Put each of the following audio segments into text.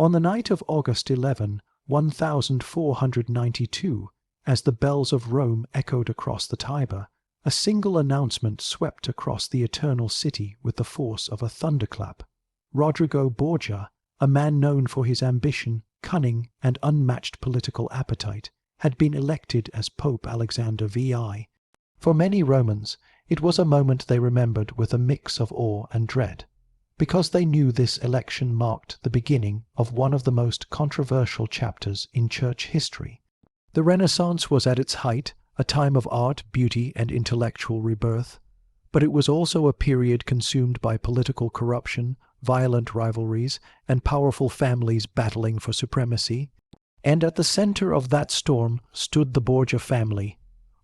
On the night of August 11, 1492, as the bells of Rome echoed across the Tiber, a single announcement swept across the eternal city with the force of a thunderclap. Rodrigo Borgia, a man known for his ambition, cunning, and unmatched political appetite, had been elected as Pope Alexander VI. For many Romans, it was a moment they remembered with a mix of awe and dread, because they knew this election marked the beginning of one of the most controversial chapters in church history. The Renaissance was at its height, a time of art, beauty, and intellectual rebirth, but it was also a period consumed by political corruption, violent rivalries, and powerful families battling for supremacy. And at the center of that storm stood the Borgia family.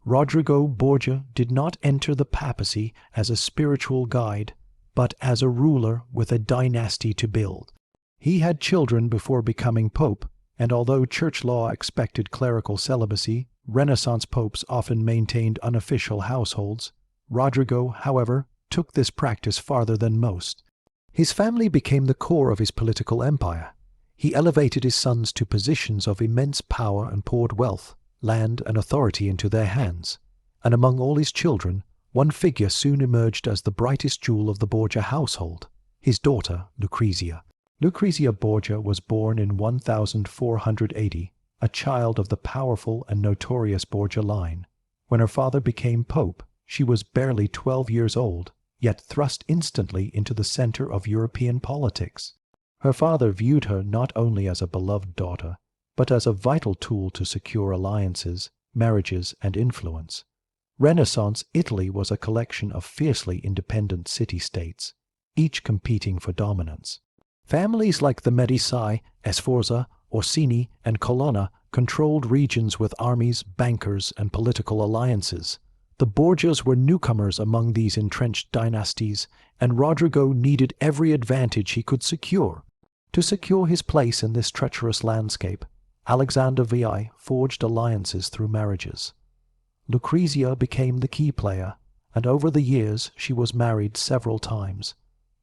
Rodrigo Borgia did not enter the papacy as a spiritual guide, but as a ruler with a dynasty to build. He had children before becoming pope, and although church law expected clerical celibacy, Renaissance popes often maintained unofficial households. Rodrigo, however, took this practice farther than most. His family became the core of his political empire. He elevated his sons to positions of immense power and poured wealth, land, and authority into their hands. And among all his children, one figure soon emerged as the brightest jewel of the Borgia household, his daughter Lucrezia. Lucrezia Borgia was born in 1480, a child of the powerful and notorious Borgia line. When her father became pope, she was barely 12 years old, yet thrust instantly into the center of European politics. Her father viewed her not only as a beloved daughter, but as a vital tool to secure alliances, marriages, and influence. Renaissance Italy was a collection of fiercely independent city-states, each competing for dominance. Families like the Medici, Sforza, Orsini, and Colonna controlled regions with armies, bankers, and political alliances. The Borgias were newcomers among these entrenched dynasties, and Rodrigo needed every advantage he could secure. To secure his place in this treacherous landscape, Alexander VI forged alliances through marriages. Lucrezia became the key player, and over the years she was married several times,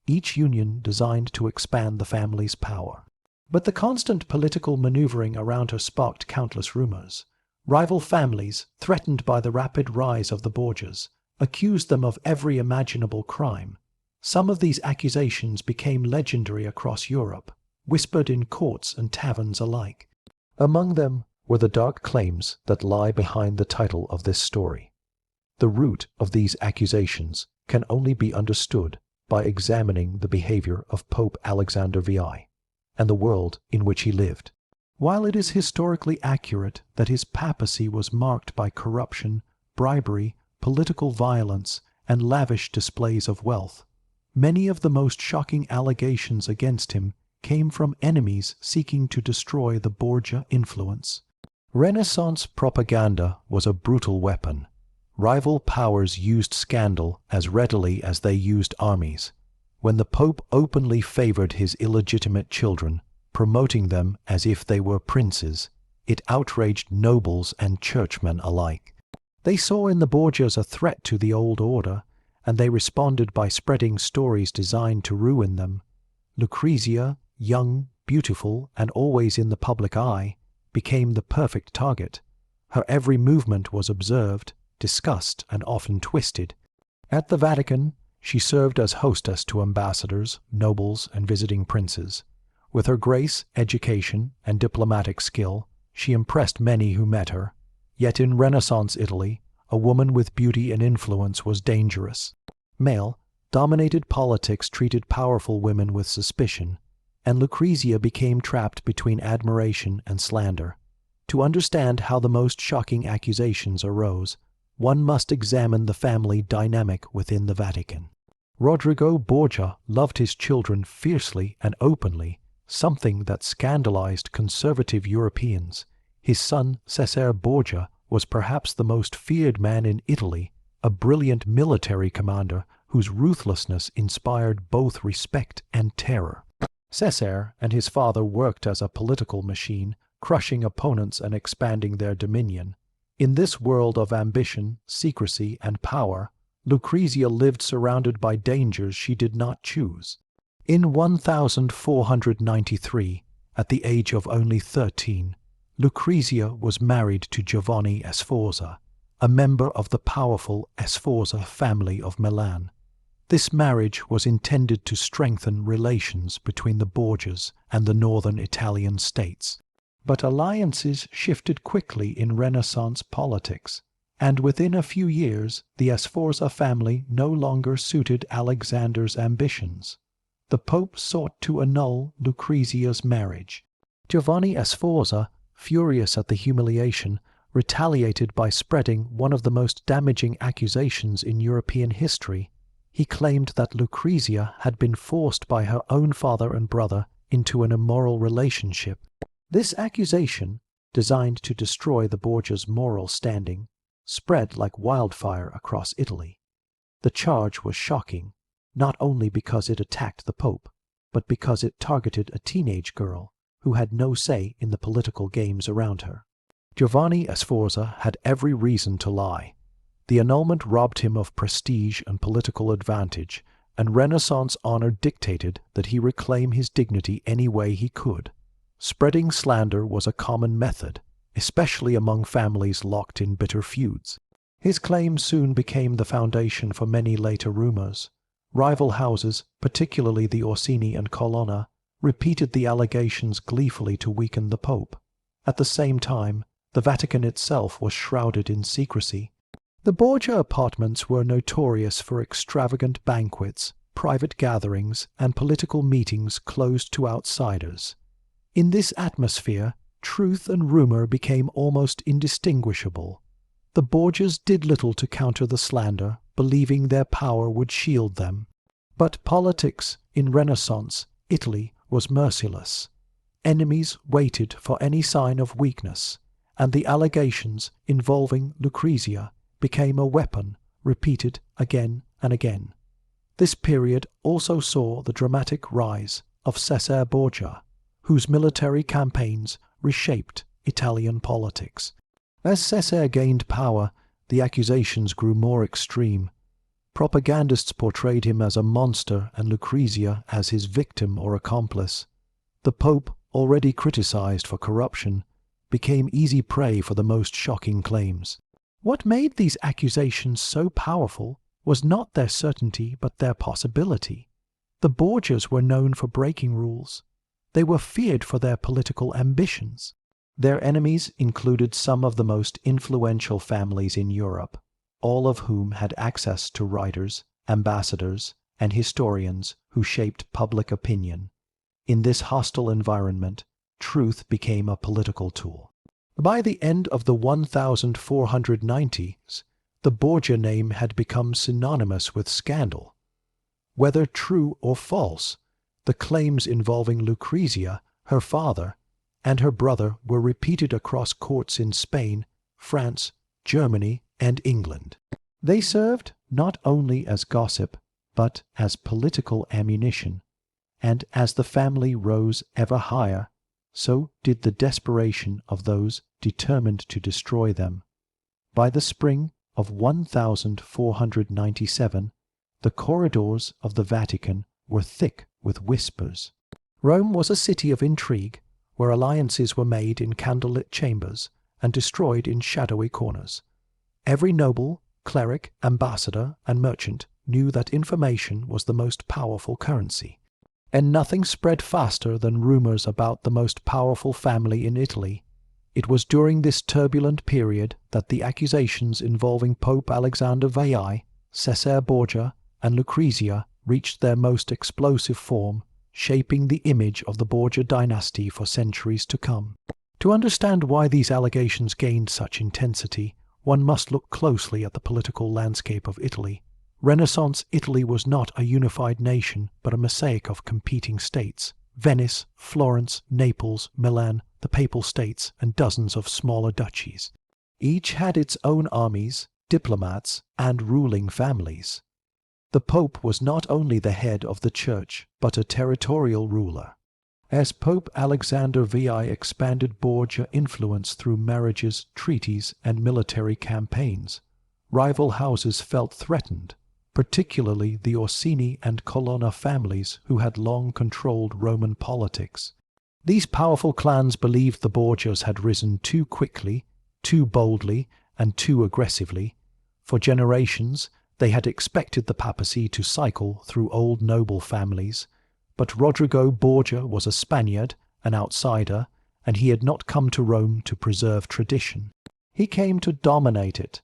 each union designed to expand the family's power. But the constant political maneuvering around her sparked countless rumors. Rival families, threatened by the rapid rise of the Borgias, accused them of every imaginable crime. Some of these accusations became legendary across Europe, whispered in courts and taverns alike. Among them were the dark claims that lie behind the title of this story. The root of these accusations can only be understood by examining the behavior of Pope Alexander VI and the world in which he lived. While it is historically accurate that his papacy was marked by corruption, bribery, political violence, and lavish displays of wealth, many of the most shocking allegations against him came from enemies seeking to destroy the Borgia influence. Renaissance propaganda was a brutal weapon. Rival powers used scandal as readily as they used armies. When the Pope openly favored his illegitimate children, promoting them as if they were princes, it outraged nobles and churchmen alike. They saw in the Borgias a threat to the old order, and they responded by spreading stories designed to ruin them. Lucrezia, young, beautiful, and always in the public eye, became the perfect target. Her every movement was observed, discussed, and often twisted. At the Vatican, she served as hostess to ambassadors, nobles, and visiting princes. With her grace, education, and diplomatic skill, she impressed many who met her. Yet in Renaissance Italy, a woman with beauty and influence was dangerous. Male-dominated politics treated powerful women with suspicion, and Lucrezia became trapped between admiration and slander. To understand how the most shocking accusations arose, one must examine the family dynamic within the Vatican. Rodrigo Borgia loved his children fiercely and openly, something that scandalized conservative Europeans. His son, Cesare Borgia, was perhaps the most feared man in Italy, a brilliant military commander whose ruthlessness inspired both respect and terror. Cesare and his father worked as a political machine, crushing opponents and expanding their dominion. In this world of ambition, secrecy, and power, Lucrezia lived surrounded by dangers she did not choose. In 1493, At the age of only 13, Lucrezia was married to Giovanni Sforza, a member of the powerful Sforza family of Milan. This marriage was intended to strengthen relations between the Borgias and the northern Italian states. But alliances shifted quickly in Renaissance politics, and within a few years the Sforza family no longer suited Alexander's ambitions. The Pope sought to annul Lucrezia's marriage. Giovanni Sforza, furious at the humiliation, retaliated by spreading one of the most damaging accusations in European history. He claimed that Lucrezia had been forced by her own father and brother into an immoral relationship. This accusation, designed to destroy the Borgias' moral standing, spread like wildfire across Italy. The charge was shocking, not only because it attacked the Pope, but because it targeted a teenage girl who had no say in the political games around her. Giovanni Sforza had every reason to lie. The annulment robbed him of prestige and political advantage, and Renaissance honor dictated that he reclaim his dignity any way he could. Spreading slander was a common method, especially among families locked in bitter feuds. His claim soon became the foundation for many later rumors. Rival houses, particularly the Orsini and Colonna, repeated the allegations gleefully to weaken the Pope. At the same time, the Vatican itself was shrouded in secrecy. The Borgia apartments were notorious for extravagant banquets, private gatherings, and political meetings closed to outsiders. In this atmosphere, truth and rumor became almost indistinguishable. The Borgias did little to counter the slander, believing their power would shield them. But politics in Renaissance Italy was merciless. Enemies waited for any sign of weakness, and the allegations involving Lucrezia became a weapon repeated again and again. This period also saw the dramatic rise of Cesare Borgia, whose military campaigns reshaped Italian politics. As Cesare gained power, the accusations grew more extreme. Propagandists portrayed him as a monster and Lucrezia as his victim or accomplice. The Pope, already criticized for corruption, became easy prey for the most shocking claims. What made these accusations so powerful was not their certainty but their possibility. The Borgias were known for breaking rules. They were feared for their political ambitions. Their enemies included some of the most influential families in Europe, all of whom had access to writers, ambassadors, and historians who shaped public opinion. In this hostile environment, truth became a political tool. By the end of the 1490s, the Borgia name had become synonymous with scandal. Whether true or false, the claims involving Lucrezia, her father, and her brother were repeated across courts in Spain, France, Germany, and England. They served not only as gossip, but as political ammunition, and as the family rose ever higher, so did the desperation of those determined to destroy them. By the spring of 1497, the corridors of the Vatican were thick with whispers. Rome was a city of intrigue, where alliances were made in candlelit chambers and destroyed in shadowy corners. Every noble, cleric, ambassador, and merchant knew that information was the most powerful currency. And nothing spread faster than rumors about the most powerful family in Italy. It was during this turbulent period that the accusations involving Pope Alexander VI, Cesare Borgia, and Lucrezia reached their most explosive form, shaping the image of the Borgia dynasty for centuries to come. To understand why these allegations gained such intensity, one must look closely at the political landscape of Italy. Renaissance Italy was not a unified nation, but a mosaic of competing states. Venice, Florence, Naples, Milan, the Papal States, and dozens of smaller duchies. Each had its own armies, diplomats, and ruling families. The Pope was not only the head of the Church, but a territorial ruler. As Pope Alexander VI expanded Borgia influence through marriages, treaties, and military campaigns, rival houses felt threatened, particularly the Orsini and Colonna families who had long controlled Roman politics. These powerful clans believed the Borgias had risen too quickly, too boldly, and too aggressively. For generations, they had expected the papacy to cycle through old noble families, but Rodrigo Borgia was a Spaniard, an outsider, and he had not come to Rome to preserve tradition. He came to dominate it.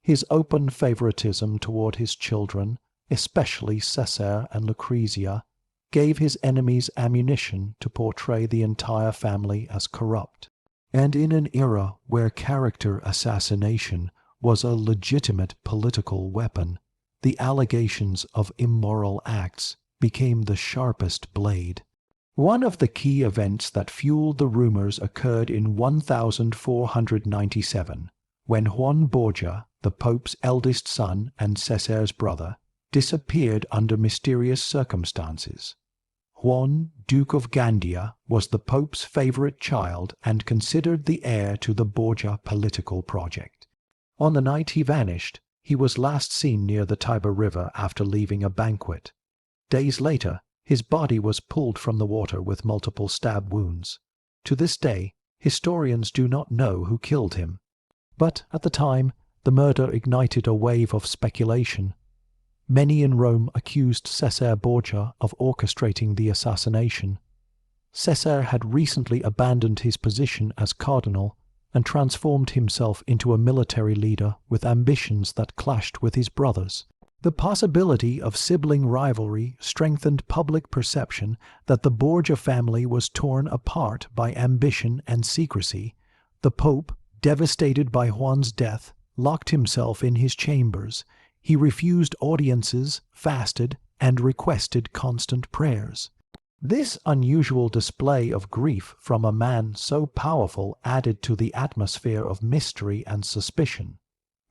His open favoritism toward his children, especially Cesare and Lucrezia, gave his enemies ammunition to portray the entire family as corrupt. And in an era where character assassination was a legitimate political weapon, the allegations of immoral acts became the sharpest blade. One of the key events that fueled the rumors occurred in 1497, when Juan Borgia, the Pope's eldest son and Cesare's brother, disappeared under mysterious circumstances. Juan, Duke of Gandia, was the Pope's favorite child and considered the heir to the Borgia political project. On the night he vanished, he was last seen near the Tiber River after leaving a banquet. Days later, his body was pulled from the water with multiple stab wounds. To this day, historians do not know who killed him. But at the time, the murder ignited a wave of speculation. Many in Rome accused Cesare Borgia of orchestrating the assassination. Cesare had recently abandoned his position as cardinal and transformed himself into a military leader with ambitions that clashed with his brothers. The possibility of sibling rivalry strengthened public perception that the Borgia family was torn apart by ambition and secrecy. The Pope, devastated by Juan's death, locked himself in his chambers. He refused audiences, fasted, and requested constant prayers. This unusual display of grief from a man so powerful added to the atmosphere of mystery and suspicion.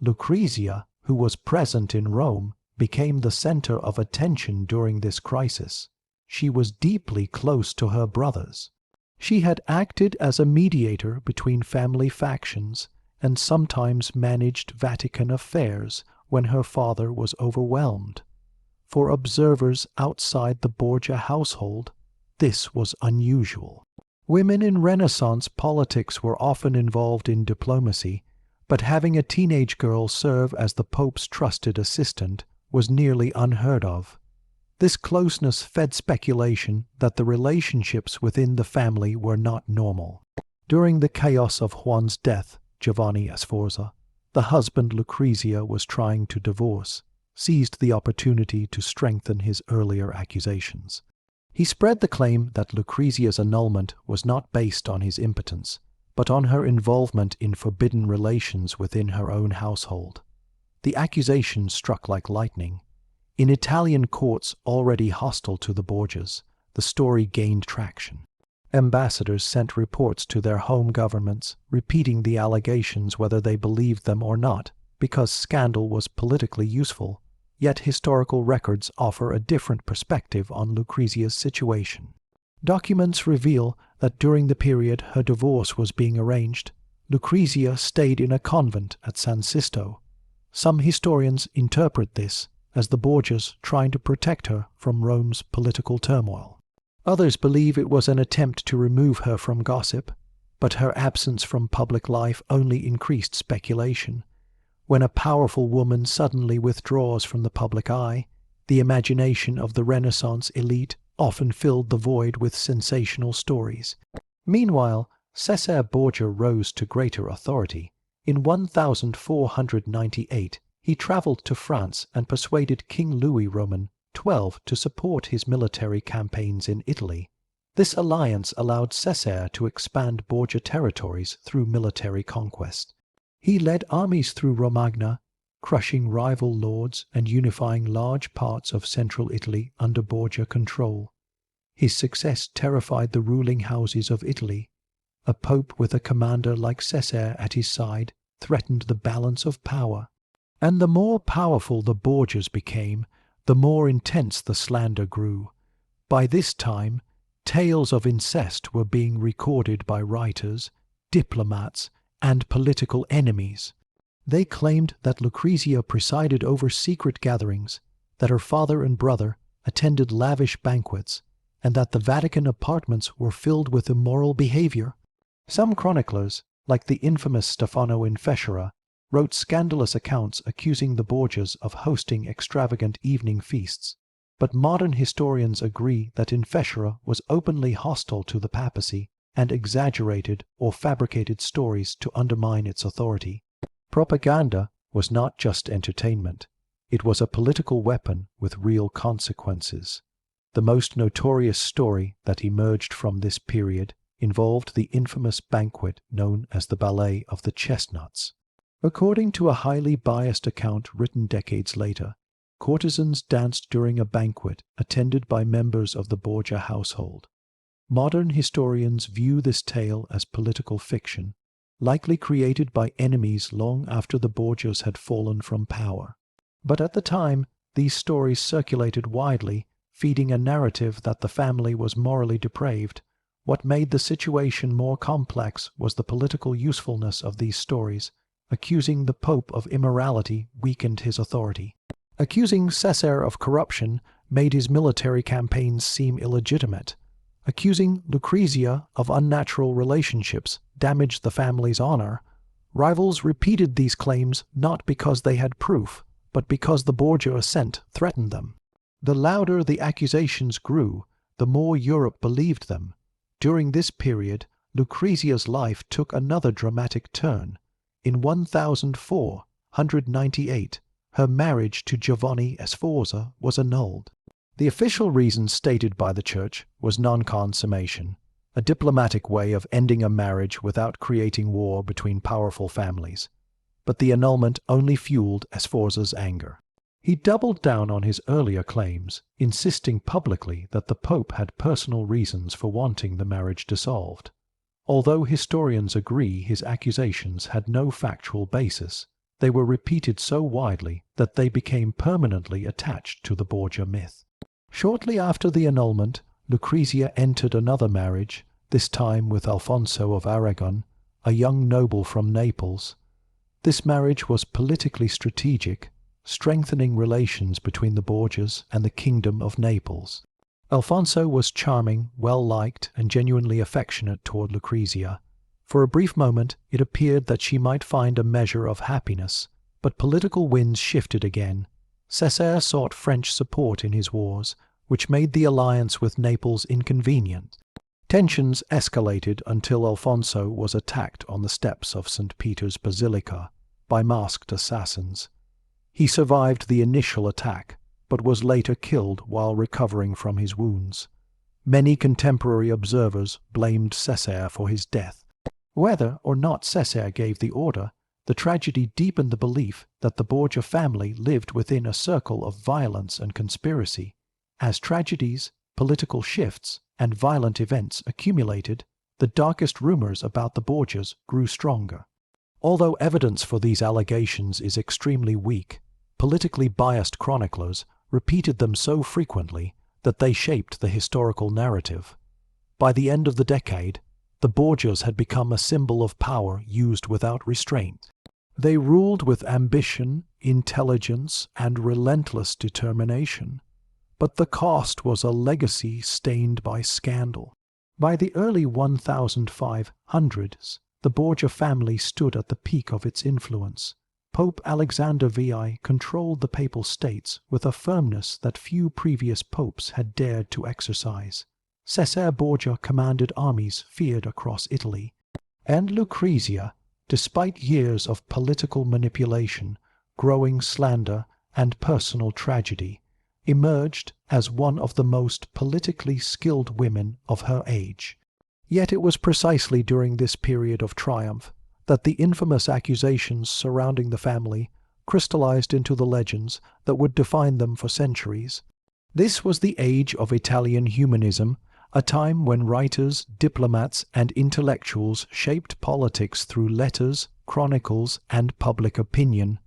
Lucrezia, who was present in Rome, became the center of attention during this crisis. She was deeply close to her brothers. She had acted as a mediator between family factions and sometimes managed Vatican affairs when her father was overwhelmed. For observers outside the Borgia household, this was unusual. Women in Renaissance politics were often involved in diplomacy, but having a teenage girl serve as the Pope's trusted assistant was nearly unheard of. This closeness fed speculation that the relationships within the family were not normal. During the chaos of Juan's death, Giovanni Sforza, the husband Lucrezia was trying to divorce, seized the opportunity to strengthen his earlier accusations. He spread the claim that Lucrezia's annulment was not based on his impotence, but on her involvement in forbidden relations within her own household. The accusation struck like lightning. In Italian courts already hostile to the Borgias, the story gained traction. Ambassadors sent reports to their home governments, repeating the allegations whether they believed them or not, because scandal was politically useful. Yet historical records offer a different perspective on Lucrezia's situation. Documents reveal that during the period her divorce was being arranged, Lucrezia stayed in a convent at San Sisto. Some historians interpret this as the Borgias trying to protect her from Rome's political turmoil. Others believe it was an attempt to remove her from gossip, but her absence from public life only increased speculation. When a powerful woman suddenly withdraws from the public eye, the imagination of the Renaissance elite often filled the void with sensational stories. Meanwhile, Cesare Borgia rose to greater authority. In 1498, he traveled to France and persuaded King Louis Roman XII to support his military campaigns in Italy. This alliance allowed Cesare to expand Borgia territories through military conquest. He led armies through Romagna, crushing rival lords and unifying large parts of central Italy under Borgia control. His success terrified the ruling houses of Italy. A pope with a commander like Cesare at his side threatened the balance of power. And the more powerful the Borgias became, the more intense the slander grew. By this time, tales of incest were being recorded by writers, diplomats, and political enemies. They claimed that Lucrezia presided over secret gatherings, that her father and brother attended lavish banquets, and that the Vatican apartments were filled with immoral behavior. Some chroniclers, like the infamous Stefano in Fescera, wrote scandalous accounts accusing the Borgias of hosting extravagant evening feasts, but modern historians agree that in Fescera was openly hostile to the papacy and exaggerated or fabricated stories to undermine its authority. Propaganda was not just entertainment. It was a political weapon with real consequences. The most notorious story that emerged from this period involved the infamous banquet known as the Ballet of the Chestnuts. According to a highly biased account written decades later, courtesans danced during a banquet attended by members of the Borgia household. Modern historians view this tale as political fiction, likely created by enemies long after the Borgias had fallen from power. But at the time, these stories circulated widely, feeding a narrative that the family was morally depraved. What made the situation more complex was the political usefulness of these stories. Accusing the Pope of immorality weakened his authority. Accusing Cesare of corruption made his military campaigns seem illegitimate. Accusing Lucrezia of unnatural relationships damaged the family's honor. Rivals repeated these claims not because they had proof, but because the Borgia assent threatened them. The louder the accusations grew, the more Europe believed them. During this period, Lucrezia's life took another dramatic turn. In 1498, her marriage to Giovanni Sforza was annulled. The official reason stated by the Church was non-consummation, a diplomatic way of ending a marriage without creating war between powerful families. But the annulment only fueled Sforza's anger. He doubled down on his earlier claims, insisting publicly that the Pope had personal reasons for wanting the marriage dissolved. Although historians agree his accusations had no factual basis, they were repeated so widely that they became permanently attached to the Borgia myth. Shortly after the annulment, Lucrezia entered another marriage, this time with Alfonso of Aragon, a young noble from Naples. This marriage was politically strategic, strengthening relations between the Borgias and the Kingdom of Naples. Alfonso was charming, well-liked, and genuinely affectionate toward Lucrezia. For a brief moment, it appeared that she might find a measure of happiness, but political winds shifted again. Cesare sought French support in his wars, which made the alliance with Naples inconvenient. Tensions escalated until Alfonso was attacked on the steps of St. Peter's Basilica by masked assassins. He survived the initial attack, but was later killed while recovering from his wounds. Many contemporary observers blamed Cesare for his death. Whether or not Cesare gave the order, the tragedy deepened the belief that the Borgia family lived within a circle of violence and conspiracy. As tragedies, political shifts, and violent events accumulated, the darkest rumors about the Borgias grew stronger. Although evidence for these allegations is extremely weak, politically biased chroniclers repeated them so frequently that they shaped the historical narrative. By the end of the decade, the Borgias had become a symbol of power used without restraint. They ruled with ambition, intelligence, and relentless determination. But the cost was a legacy stained by scandal. By the early 1500s, the Borgia family stood at the peak of its influence. Pope Alexander VI controlled the Papal States with a firmness that few previous popes had dared to exercise. Cesare Borgia commanded armies feared across Italy. And Lucrezia, despite years of political manipulation, growing slander, and personal tragedy, emerged as one of the most politically skilled women of her age. Yet it was precisely during this period of triumph that the infamous accusations surrounding the family crystallized into the legends that would define them for centuries. This was the age of Italian humanism, a time when writers, diplomats, and intellectuals shaped politics through letters, chronicles, and public opinion.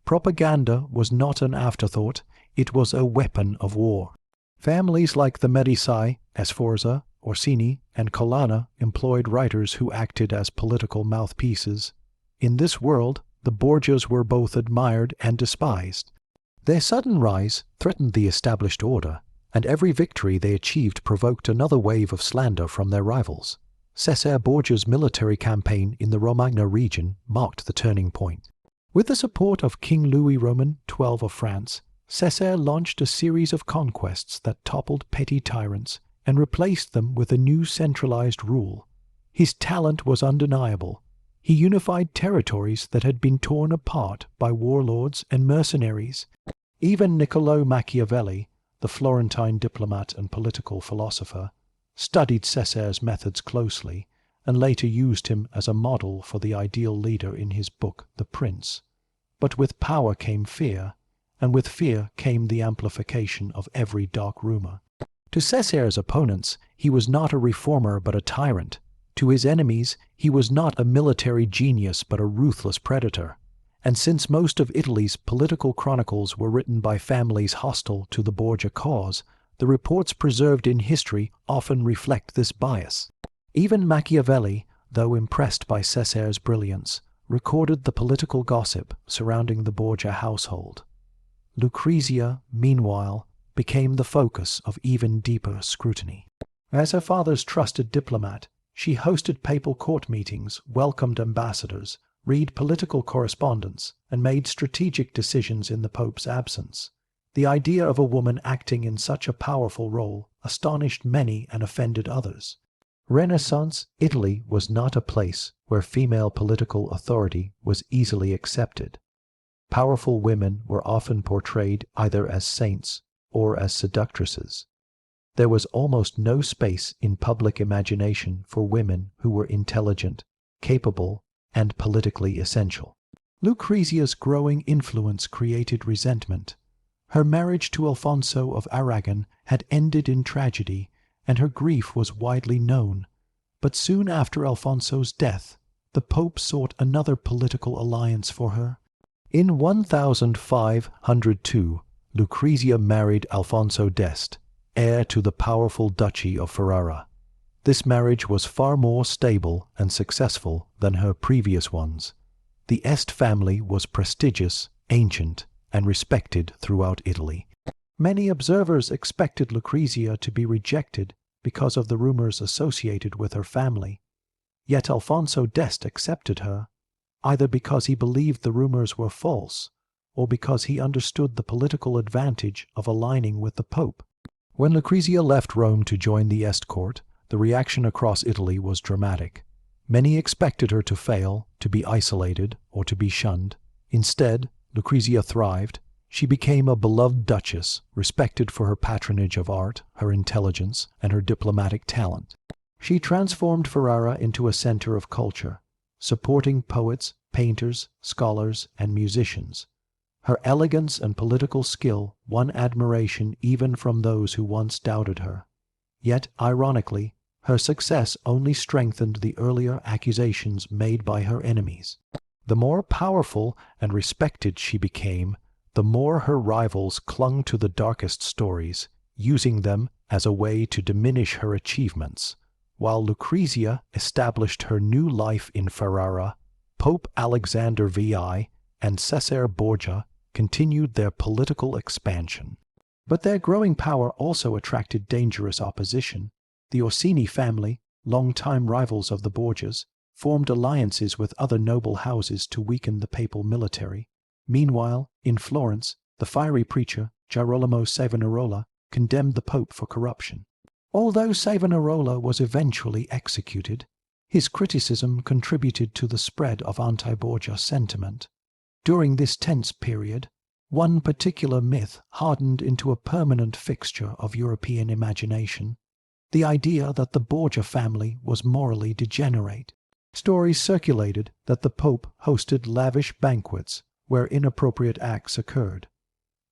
Propaganda was not an afterthought, it was a weapon of war. Families like the Medici, Sforza, Orsini, and Colonna employed writers who acted as political mouthpieces. In this world, the Borgias were both admired and despised. Their sudden rise threatened the established order, and every victory they achieved provoked another wave of slander from their rivals. Cesare Borgia's military campaign in the Romagna region marked the turning point. With the support of King Louis Roman XII of France, Cesare launched a series of conquests that toppled petty tyrants and replaced them with a new centralized rule. His talent was undeniable. He unified territories that had been torn apart by warlords and mercenaries. Even Niccolò Machiavelli, the Florentine diplomat and political philosopher, studied Cesare's methods closely and later used him as a model for the ideal leader in his book The Prince. But with power came fear, and with fear came the amplification of every dark rumor. To Cesare's opponents, he was not a reformer but a tyrant. To his enemies, he was not a military genius but a ruthless predator. And since most of Italy's political chronicles were written by families hostile to the Borgia cause, the reports preserved in history often reflect this bias. Even Machiavelli, though impressed by Cesare's brilliance, recorded the political gossip surrounding the Borgia household. Lucrezia, meanwhile, became the focus of even deeper scrutiny. As her father's trusted diplomat, she hosted papal court meetings, welcomed ambassadors, read political correspondence, and made strategic decisions in the Pope's absence. The idea of a woman acting in such a powerful role astonished many and offended others. Renaissance Italy was not a place where female political authority was easily accepted. Powerful women were often portrayed either as saints or as seductresses. There was almost no space in public imagination for women who were intelligent, capable, and politically essential. Lucrezia's growing influence created resentment. Her marriage to Alfonso of Aragon had ended in tragedy, and her grief was widely known. But soon after Alfonso's death, the Pope sought another political alliance for her. In 1502, Lucrezia married Alfonso d'Este, heir to the powerful Duchy of Ferrara. This marriage was far more stable and successful than her previous ones. The Este family was prestigious, ancient, and respected throughout Italy. Many observers expected Lucrezia to be rejected because of the rumors associated with her family. Yet Alfonso d'Este accepted her, either because he believed the rumors were false, or because he understood the political advantage of aligning with the Pope. When Lucrezia left Rome to join the Este court, the reaction across Italy was dramatic. Many expected her to fail, to be isolated, or to be shunned. Instead, Lucrezia thrived. She became a beloved duchess, respected for her patronage of art, her intelligence, and her diplomatic talent. She transformed Ferrara into a center of culture, supporting poets, painters, scholars, and musicians. Her elegance and political skill won admiration even from those who once doubted her. Yet, ironically, her success only strengthened the earlier accusations made by her enemies. The more powerful and respected she became, the more her rivals clung to the darkest stories, using them as a way to diminish her achievements. While Lucrezia established her new life in Ferrara, Pope Alexander VI and Cesare Borgia continued their political expansion. But their growing power also attracted dangerous opposition. The Orsini family, long-time rivals of the Borgias, formed alliances with other noble houses to weaken the papal military. Meanwhile, in Florence, the fiery preacher Girolamo Savonarola condemned the Pope for corruption. Although Savonarola was eventually executed, his criticism contributed to the spread of anti-Borgia sentiment. During this tense period, one particular myth hardened into a permanent fixture of European imagination: the idea that the Borgia family was morally degenerate. Stories circulated that the Pope hosted lavish banquets where inappropriate acts occurred.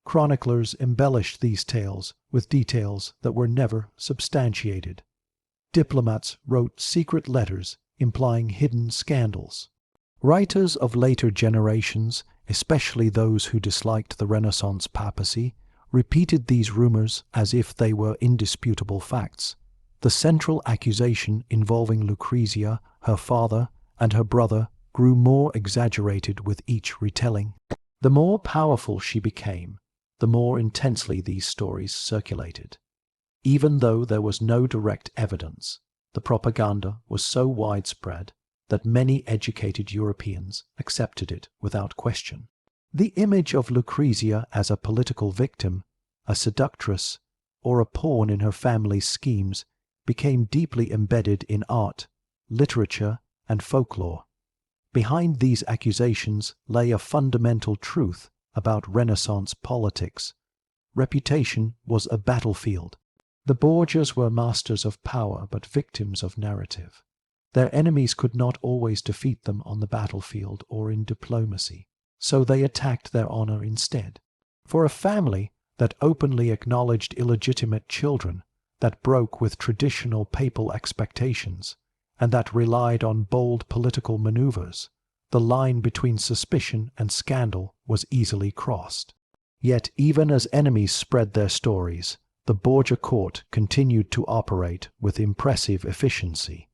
Chroniclers embellished these tales with details that were never substantiated. Diplomats wrote secret letters implying hidden scandals. Writers of later generations, especially those who disliked the Renaissance papacy, repeated these rumors as if they were indisputable facts. The central accusation involving Lucrezia, her father, and her brother grew more exaggerated with each retelling. The more powerful she became, the more intensely these stories circulated. Even though there was no direct evidence, the propaganda was so widespread that many educated Europeans accepted it without question. The image of Lucrezia as a political victim, a seductress, or a pawn in her family's schemes became deeply embedded in art, literature, and folklore. Behind these accusations lay a fundamental truth about Renaissance politics. Reputation was a battlefield. The Borgias were masters of power but victims of narrative. Their enemies could not always defeat them on the battlefield or in diplomacy, so they attacked their honor instead. For a family that openly acknowledged illegitimate children, that broke with traditional papal expectations, and that relied on bold political maneuvers, the line between suspicion and scandal was easily crossed. Yet even as enemies spread their stories, the Borgia court continued to operate with impressive efficiency.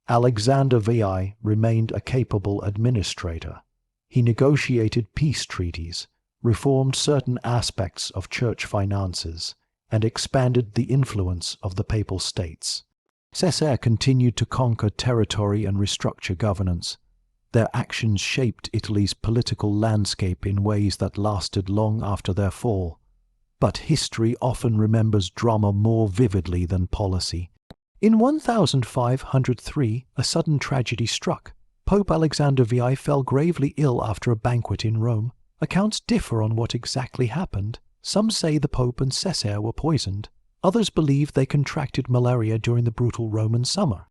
Alexander VI remained a capable administrator. He negotiated peace treaties, reformed certain aspects of church finances, and expanded the influence of the Papal States. Cesare continued to conquer territory and restructure governance. Their actions shaped Italy's political landscape in ways that lasted long after their fall. But history often remembers drama more vividly than policy. In 1503, a sudden tragedy struck. Pope Alexander VI fell gravely ill after a banquet in Rome. Accounts differ on what exactly happened. Some say the Pope and Cesare were poisoned. Others believe they contracted malaria during the brutal Roman summer.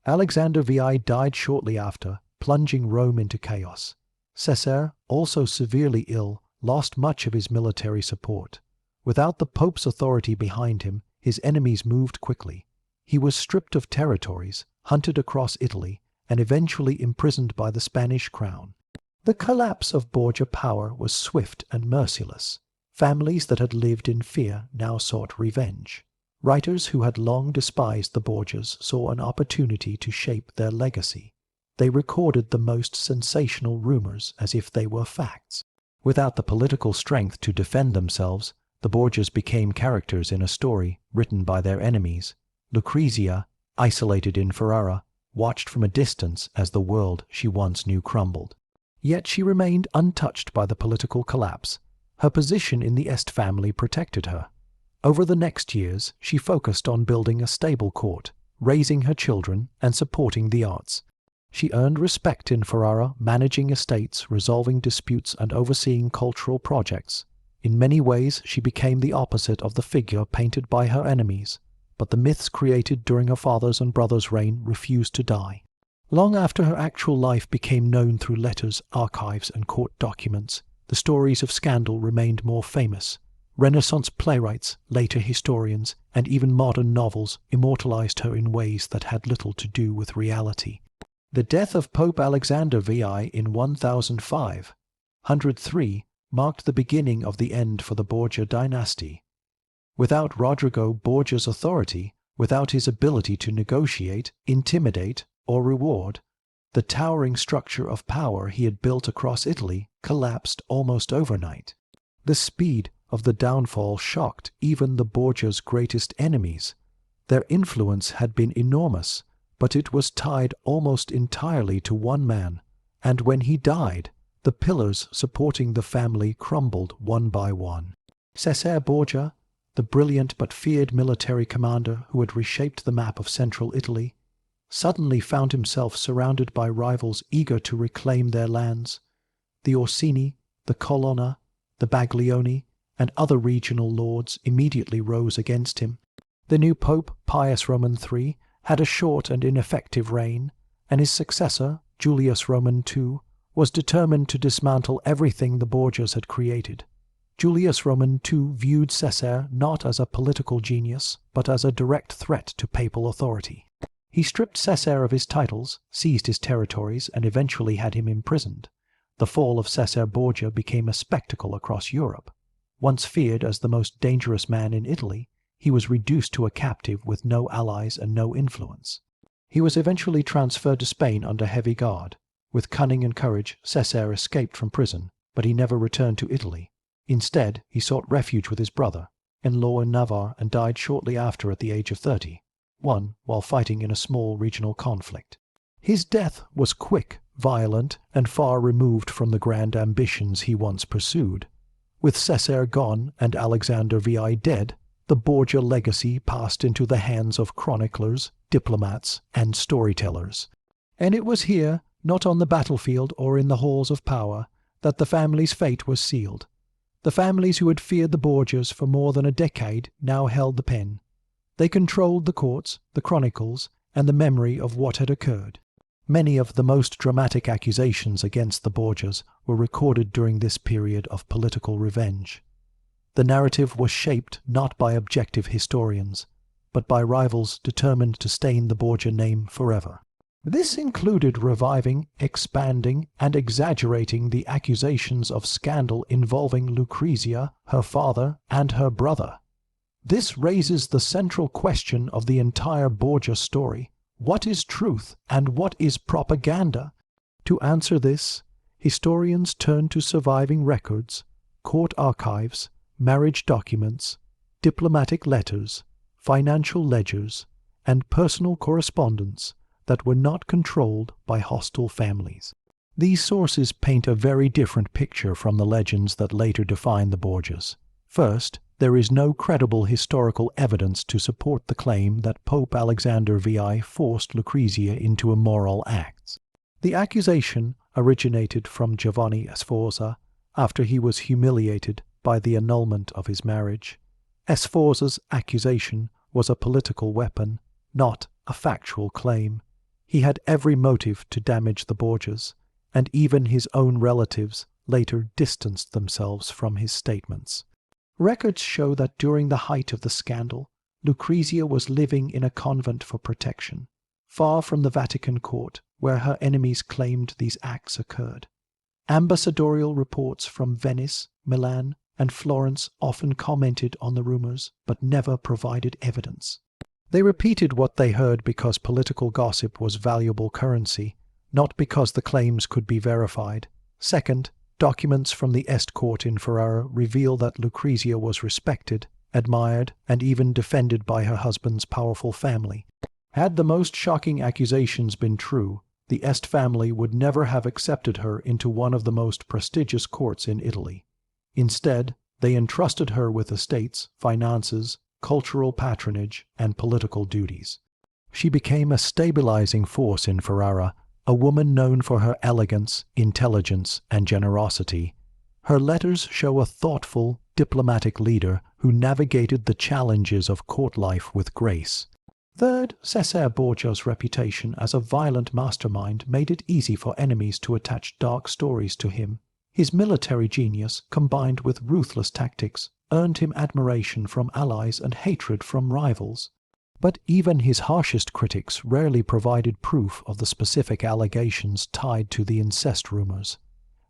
Alexander VI died shortly after, plunging Rome into chaos. Cesare, also severely ill, lost much of his military support. Without the Pope's authority behind him, his enemies moved quickly. He was stripped of territories, hunted across Italy, and eventually imprisoned by the Spanish crown. The collapse of Borgia power was swift and merciless. Families that had lived in fear now sought revenge. Writers who had long despised the Borgias saw an opportunity to shape their legacy. They recorded the most sensational rumors as if they were facts. Without the political strength to defend themselves, the Borgias became characters in a story written by their enemies. Lucrezia, isolated in Ferrara, watched from a distance as the world she once knew crumbled. Yet she remained untouched by the political collapse. Her position in the Este family protected her. Over the next years, she focused on building a stable court, raising her children, and supporting the arts. She earned respect in Ferrara, managing estates, resolving disputes, and overseeing cultural projects. In many ways, she became the opposite of the figure painted by her enemies, but the myths created during her father's and brother's reign refused to die. Long after her actual life became known through letters, archives, and court documents, the stories of scandal remained more famous. Renaissance playwrights, later historians, and even modern novels immortalized her in ways that had little to do with reality. The death of Pope Alexander VI in 1503 marked the beginning of the end for the Borgia dynasty. Without Rodrigo Borgia's authority, without his ability to negotiate, intimidate, or reward, the towering structure of power he had built across Italy collapsed almost overnight. The speed of the downfall shocked even the Borgias' greatest enemies. Their influence had been enormous, but it was tied almost entirely to one man, and when he died, the pillars supporting the family crumbled one by one. Cesare Borgia, the brilliant but feared military commander who had reshaped the map of central Italy, suddenly found himself surrounded by rivals eager to reclaim their lands. The Orsini, the Colonna, the Baglioni, and other regional lords immediately rose against him. The new Pope, Pius Roman III, had a short and ineffective reign, and his successor, Julius Roman II, was determined to dismantle everything the Borgias had created. Julius Roman II viewed Cesare not as a political genius, but as a direct threat to papal authority. He stripped Cesare of his titles, seized his territories, and eventually had him imprisoned. The fall of Cesare Borgia became a spectacle across Europe. Once feared as the most dangerous man in Italy, he was reduced to a captive with no allies and no influence. He was eventually transferred to Spain under heavy guard. With cunning and courage, Cesare escaped from prison, but he never returned to Italy. Instead, he sought refuge with his brother, in-law in Navarre and died shortly after at the age of 31, while fighting in a small regional conflict. His death was quick, violent, and far removed from the grand ambitions he once pursued. With Cesare gone and Alexander VI dead, the Borgia legacy passed into the hands of chroniclers, diplomats, and storytellers. And it was here, not on the battlefield or in the halls of power, that the family's fate was sealed. The families who had feared the Borgias for more than a decade now held the pen. They controlled the courts, the chronicles, and the memory of what had occurred. Many of the most dramatic accusations against the Borgias were recorded during this period of political revenge. The narrative was shaped not by objective historians, but by rivals determined to stain the Borgia name forever. This included reviving, expanding, and exaggerating the accusations of scandal involving Lucrezia, her father, and her brother. This raises the central question of the entire Borgia story. What is truth and what is propaganda? To answer this, historians turn to surviving records, court archives, marriage documents, diplomatic letters, financial ledgers, and personal correspondence that were not controlled by hostile families. These sources paint a very different picture from the legends that later defined the Borgias. First, there is no credible historical evidence to support the claim that Pope Alexander VI forced Lucrezia into immoral acts. The accusation originated from Giovanni Sforza after he was humiliated by the annulment of his marriage. Sforza's accusation was a political weapon, not a factual claim. He had every motive to damage the Borgias, and even his own relatives later distanced themselves from his statements. Records show that during the height of the scandal, Lucrezia was living in a convent for protection, far from the Vatican court where her enemies claimed these acts occurred. Ambassadorial reports from Venice, Milan, and Florence often commented on the rumors but never provided evidence. They repeated what they heard because political gossip was valuable currency, not because the claims could be verified. Second, documents from the Est court in Ferrara reveal that Lucrezia was respected, admired, and even defended by her husband's powerful family. Had the most shocking accusations been true, the Est family would never have accepted her into one of the most prestigious courts in Italy. Instead, they entrusted her with estates, finances, cultural patronage, and political duties. She became a stabilizing force in Ferrara, a woman known for her elegance, intelligence, and generosity. Her letters show a thoughtful, diplomatic leader who navigated the challenges of court life with grace. Third, Cesare Borgia's reputation as a violent mastermind made it easy for enemies to attach dark stories to him. His military genius, combined with ruthless tactics, earned him admiration from allies and hatred from rivals. But even his harshest critics rarely provided proof of the specific allegations tied to the incest rumors.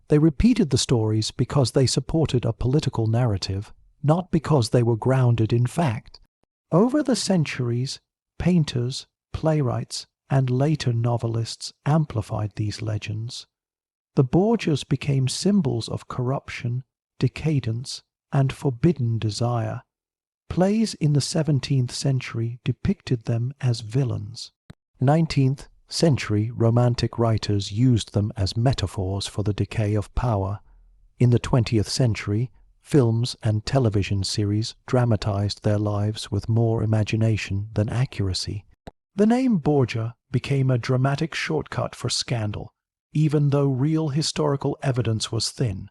They repeated the stories because they supported a political narrative, not because they were grounded in fact. Over the centuries, painters, playwrights, and later novelists amplified these legends. The Borgias became symbols of corruption, decadence, and forbidden desire. Plays in the 17th century depicted them as villains. 19th century Romantic writers used them as metaphors for the decay of power. In the 20th century, films and television series dramatized their lives with more imagination than accuracy. The name Borgia became a dramatic shortcut for scandal, even though real historical evidence was thin.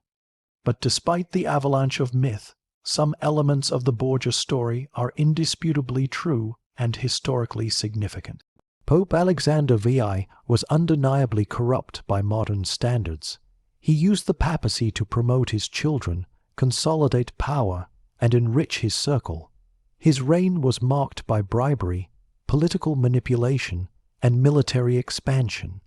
But despite the avalanche of myth, some elements of the Borgia story are indisputably true and historically significant. Pope Alexander VI was undeniably corrupt by modern standards. He used the papacy to promote his children, consolidate power, and enrich his circle. His reign was marked by bribery, political manipulation, and military expansion.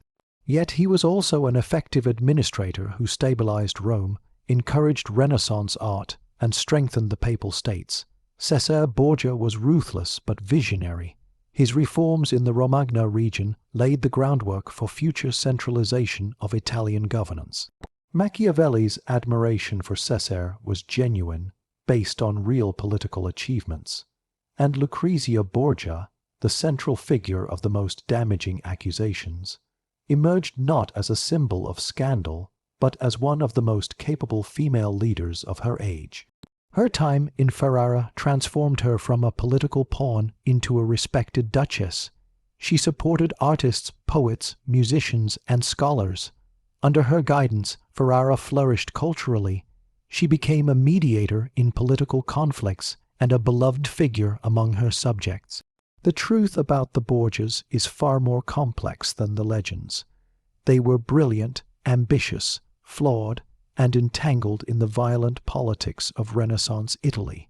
Yet he was also an effective administrator who stabilized Rome, encouraged Renaissance art, and strengthened the Papal States. Cesare Borgia was ruthless but visionary. His reforms in the Romagna region laid the groundwork for future centralization of Italian governance. Machiavelli's admiration for Cesare was genuine, based on real political achievements, and Lucrezia Borgia, the central figure of the most damaging accusations, emerged not as a symbol of scandal, but as one of the most capable female leaders of her age. Her time in Ferrara transformed her from a political pawn into a respected duchess. She supported artists, poets, musicians, and scholars. Under her guidance, Ferrara flourished culturally. She became a mediator in political conflicts and a beloved figure among her subjects. The truth about the Borgias is far more complex than the legends. They were brilliant, ambitious, flawed, and entangled in the violent politics of Renaissance Italy.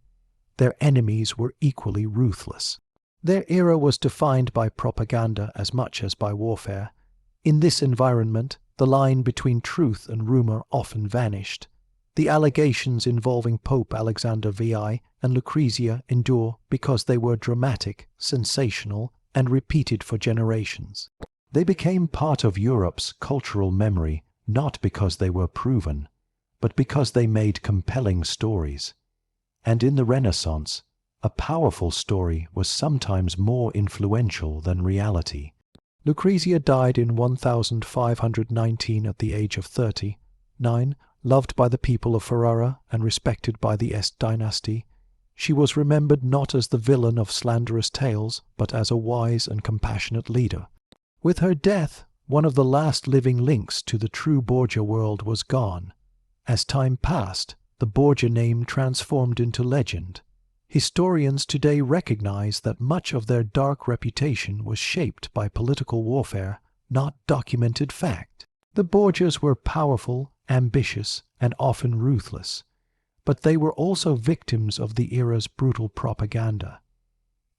Their enemies were equally ruthless. Their era was defined by propaganda as much as by warfare. In this environment, the line between truth and rumor often vanished. The allegations involving Pope Alexander VI and Lucrezia endure because they were dramatic, sensational, and repeated for generations. They became part of Europe's cultural memory not because they were proven, but because they made compelling stories. And in the Renaissance, a powerful story was sometimes more influential than reality. Lucrezia died in 1519 at the age of 39, loved by the people of Ferrara and respected by the Este dynasty. She was remembered not as the villain of slanderous tales, but as a wise and compassionate leader. With her death, one of the last living links to the true Borgia world was gone. As time passed, the Borgia name transformed into legend. Historians today recognize that much of their dark reputation was shaped by political warfare, not documented fact. The Borgias were powerful, ambitious, and often ruthless, but they were also victims of the era's brutal propaganda.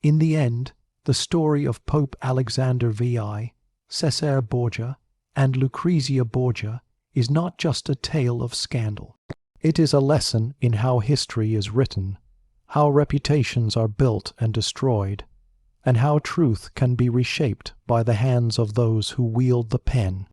In the end, the story of Pope Alexander VI, Cesare Borgia, and Lucrezia Borgia is not just a tale of scandal. It is a lesson in how history is written, how reputations are built and destroyed, and how truth can be reshaped by the hands of those who wield the pen.